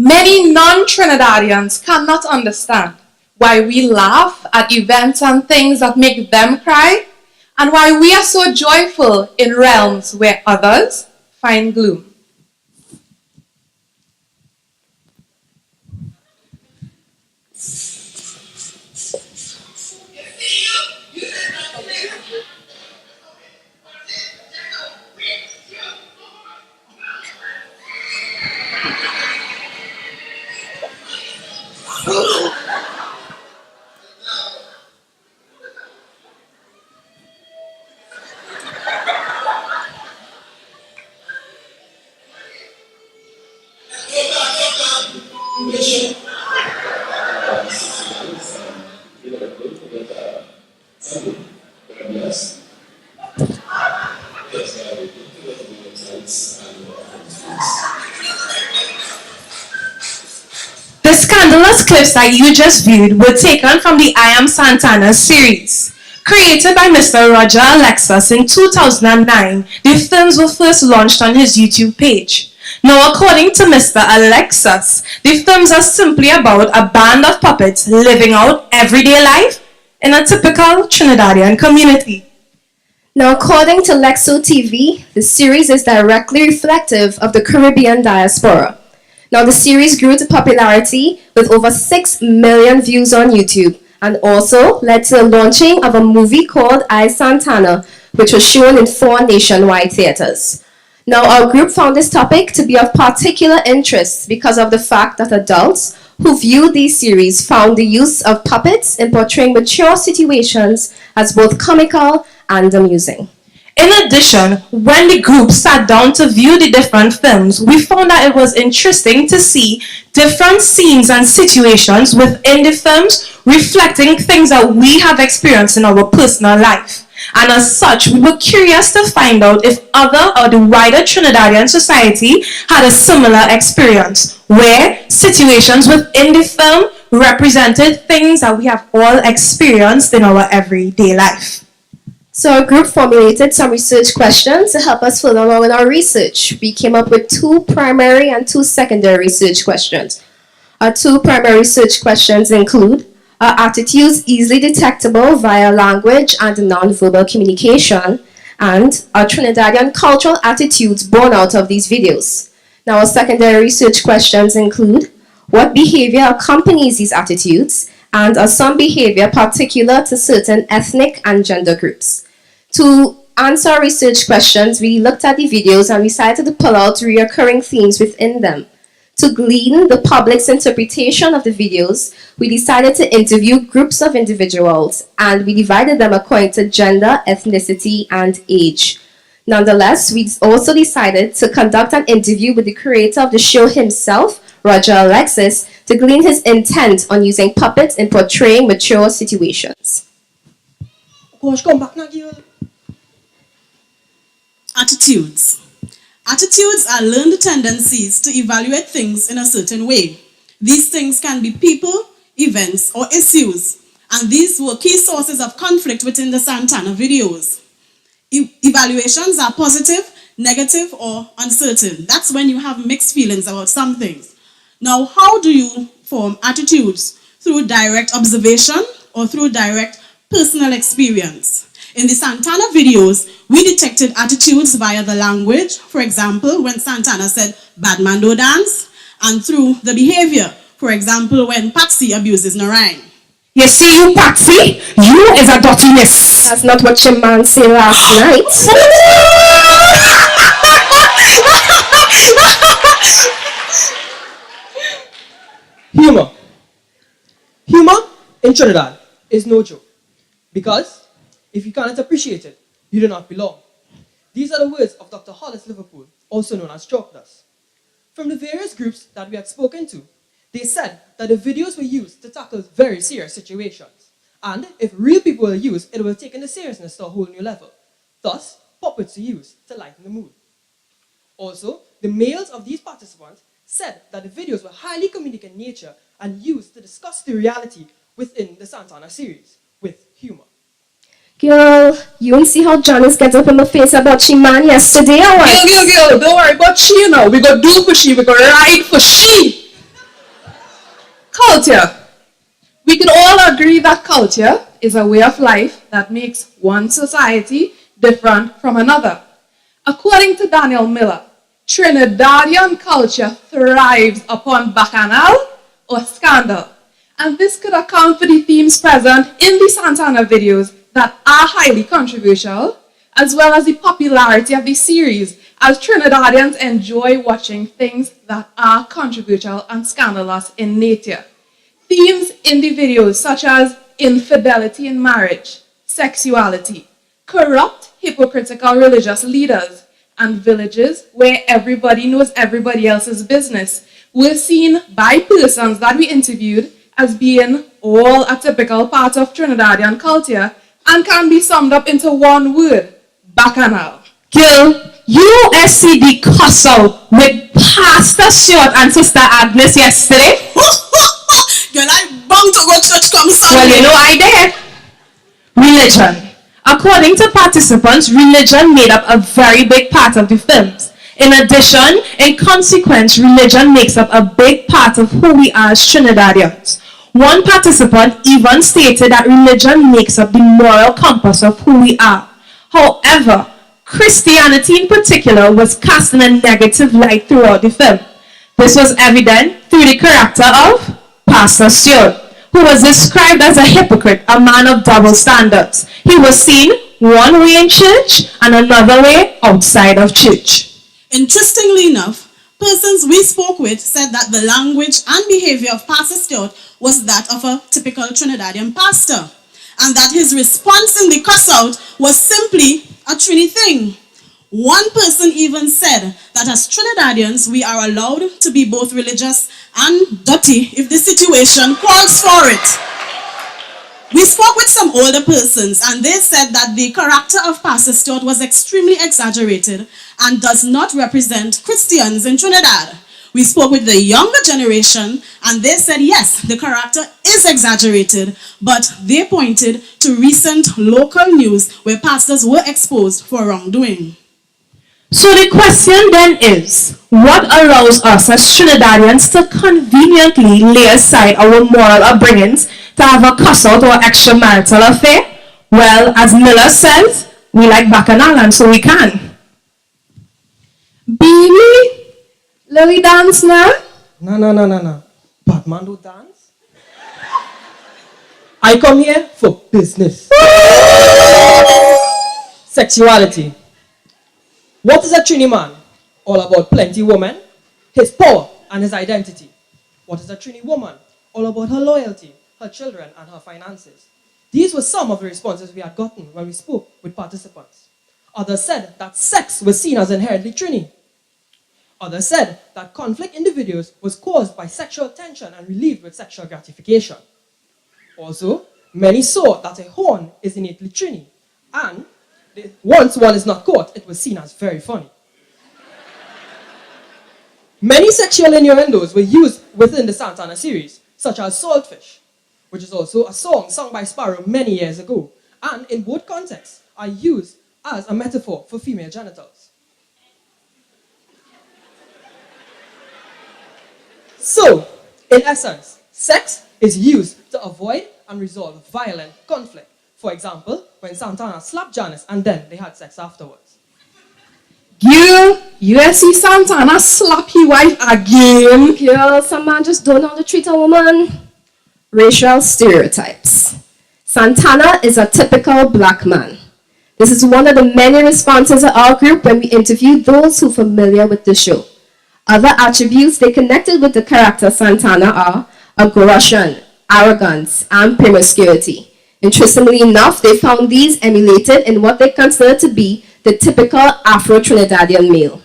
Many non-Trinidadians cannot understand why we laugh at events and things that make them cry, and why we are so joyful in realms where others find gloom. The scandalous clips that you just viewed were taken from the I Am Santana series. Created by Mr. Roger Alexis in 2009, the films were first launched on his YouTube page. Now, according to Mr. Alexis, the films are simply about a band of puppets living out everyday life in a typical Trinidadian community. Now, according to Lexo TV, the series is directly reflective of the Caribbean diaspora. Now, the series grew to popularity with over 6 million views on YouTube, and also led to the launching of a movie called I Santana, which was shown in 4 nationwide theaters. Now, our group found this topic to be of particular interest because of the fact that adults who viewed these series found the use of puppets in portraying mature situations as both comical and amusing. In addition, when the group sat down to view the different films, we found that it was interesting to see different scenes and situations within the films reflecting things that we have experienced in our personal life. And as such, we were curious to find out if other or the wider Trinidadian society had a similar experience, where situations within the film represented things that we have all experienced in our everyday life. So our group formulated some research questions to help us further along in our research. We came up with 2 primary and 2 secondary research questions. Our 2 primary research questions include: are attitudes easily detectable via language and non-verbal communication? And are Trinidadian cultural attitudes born out of these videos? Now, our secondary research questions include: what behavior accompanies these attitudes? And are some behavior particular to certain ethnic and gender groups? To answer our research questions, we looked at the videos and we decided to pull out recurring themes within them. To glean the public's interpretation of the videos, we decided to interview groups of individuals, and we divided them according to gender, ethnicity, and age. Nonetheless, we also decided to conduct an interview with the creator of the show himself, Roger Alexis, to glean his intent on using puppets in portraying mature situations. Gosh, come back now, girl. Attitudes. Attitudes are learned tendencies to evaluate things in a certain way. These things can be people, events, or issues, and these were key sources of conflict within the Santana videos. Evaluations are positive, negative, or uncertain. That's when you have mixed feelings about some things. Now, how do you form attitudes? Through direct observation or through direct personal experience? In the Santana videos, we detected attitudes via the language, for example, when Santana said, "Bad man do dance," and through the behavior, for example, when Patsy abuses Narayan. You see, you Patsy, you is a dirty miss. That's not what your man said last night. Humor. Humor in Trinidad is no joke. Because if you cannot appreciate it, you do not belong. These are the words of Dr. Hollis Liverpool, also known as Chalk Dust. From the various groups that we had spoken to, they said that the videos were used to tackle very serious situations. And if real people were used, it would have taken the seriousness to a whole new level. Thus, puppets were used to lighten the mood. Also, the males of these participants said that the videos were highly comedic in nature and used to discuss the reality within the Santana series with humor. Girl, you ain't see how Janice gets up in my face about she man yesterday or what? Girl, don't worry about she, you know. We go do for she, we go ride for she. Culture. We can all agree that culture is a way of life that makes one society different from another. According to Daniel Miller, Trinidadian culture thrives upon bacchanal or scandal. And this could account for the themes present in the Santana videos that are highly controversial, as well as the popularity of the series, as Trinidadians enjoy watching things that are controversial and scandalous in nature. Themes in the videos such as infidelity in marriage, sexuality, corrupt, hypocritical religious leaders, and villages where everybody knows everybody else's business were seen by persons that we interviewed as being all a typical part of Trinidadian culture and can be summed up into one word: bacchanal. Girl, USCD cuss out with Pastor Stuart and Sister Agnes yesterday. Girl, I bound to go church come Sunday. Well, you know I did. Religion. According to participants, religion made up a very big part of the films. In addition, in consequence, religion makes up a big part of who we are as Trinidadians. One participant even stated that religion makes up the moral compass of who we are. However, Christianity in particular was cast in a negative light throughout the film. This was evident through the character of Pastor Stuart, who was described as a hypocrite, a man of double standards. He was seen one way in church and another way outside of church. Interestingly enough, persons we spoke with said that the language and behavior of Pastor Stuart was that of a typical Trinidadian pastor, and that his response in the cuss-out was simply a Trini thing. One person even said that as Trinidadians, we are allowed to be both religious and dirty if the situation calls for it. We spoke with some older persons and they said that the character of Pastor Stuart was extremely exaggerated and does not represent Christians in Trinidad. We spoke with the younger generation and they said yes, the character is exaggerated, but they pointed to recent local news where pastors were exposed for wrongdoing. So the question then is, what allows us as Trinidadians to conveniently lay aside our moral upbringings to have a cuss-out or extramarital affair? Well, as Miller says, we like bacchanal and so we can. Beanie? Lily dance now? No. Batman do dance? I come here for business. Sexuality. What is a Trini man? All about plenty woman, his power and his identity. What is a Trini woman? All about her loyalty, her children and her finances. These were some of the responses we had gotten when we spoke with participants. Others said that sex was seen as inherently Trini. Others said that conflict in the videos was caused by sexual tension and relieved with sexual gratification. Also, many saw that a horn is innately Trini, and once one is not caught, it was seen as very funny. Many sexual innuendos were used within the Santana series, such as Saltfish, which is also a song sung by Sparrow many years ago, and in both contexts are used as a metaphor for female genitals. So, in essence, sex is used to avoid and resolve violent conflict. For example, when Santana slapped Janice and then they had sex afterwards. Girl, you see Santana slap his wife again. Girl, some man just don't know how to treat a woman. Racial stereotypes. Santana is a typical black man. This is one of the many responses of our group when we interviewed those who are familiar with the show. Other attributes they connected with the character Santana are aggression, arrogance, and promiscuity. Interestingly enough, they found these emulated in what they consider to be the typical Afro-Trinidadian male.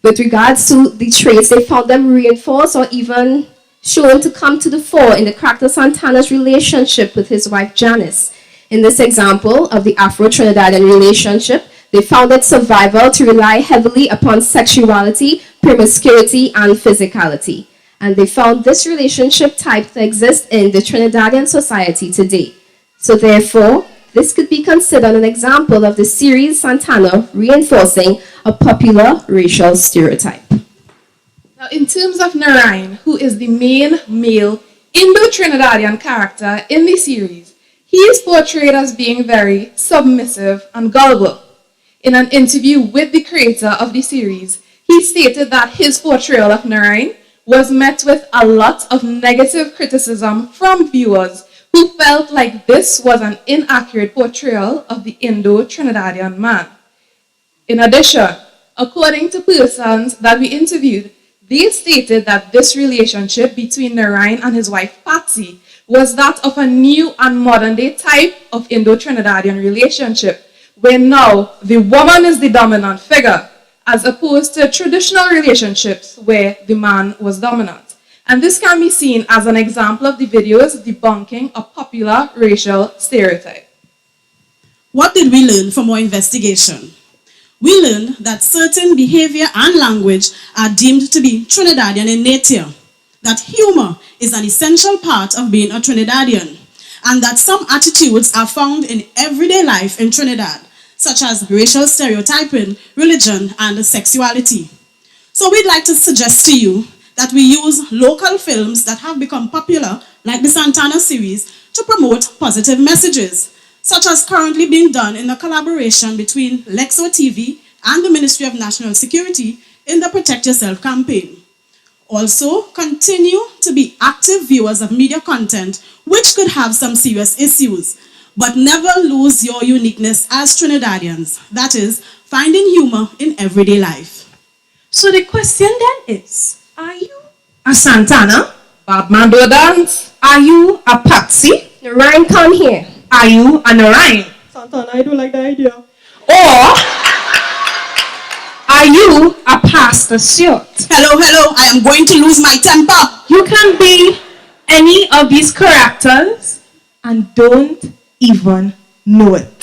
With regards to the traits, they found them reinforced or even shown to come to the fore in the character Santana's relationship with his wife Janice. In this example of the Afro-Trinidadian relationship, they found it survival to rely heavily upon sexuality, promiscuity, and physicality. And they found this relationship type to exist in the Trinidadian society today. So therefore, this could be considered an example of the series Santana reinforcing a popular racial stereotype. Now, in terms of Narayan, who is the main male Indo-Trinidadian character in the series, he is portrayed as being very submissive and gullible. In an interview with the creator of the series, he stated that his portrayal of Narain was met with a lot of negative criticism from viewers who felt like this was an inaccurate portrayal of the Indo-Trinidadian man. In addition, according to persons that we interviewed, they stated that this relationship between Narain and his wife Patsy was that of a new and modern day type of Indo-Trinidadian relationship, where now the woman is the dominant figure, as opposed to traditional relationships where the man was dominant. And this can be seen as an example of the videos debunking a popular racial stereotype. What did we learn from our investigation? We learned that certain behavior and language are deemed to be Trinidadian in nature, that humor is an essential part of being a Trinidadian, and that some attitudes are found in everyday life in Trinidad, such as racial stereotyping, religion, and sexuality. So we'd like to suggest to you that we use local films that have become popular, like the Santana series, to promote positive messages, such as currently being done in a collaboration between Lexo TV and the Ministry of National Security in the Protect Yourself campaign. Also, continue to be active viewers of media content which could have some serious issues, but never lose your uniqueness as Trinidadians, that is, finding humor in everyday life. So the question then is, are you a Santana? Batman do a dance. Are you a Patsy? Ryan, come here. Are you a Narain? Santana, I don't like the idea. Or are you a Pastor Stewart? Hello, I am going to lose my temper. You can be any of these characters and don't even know it.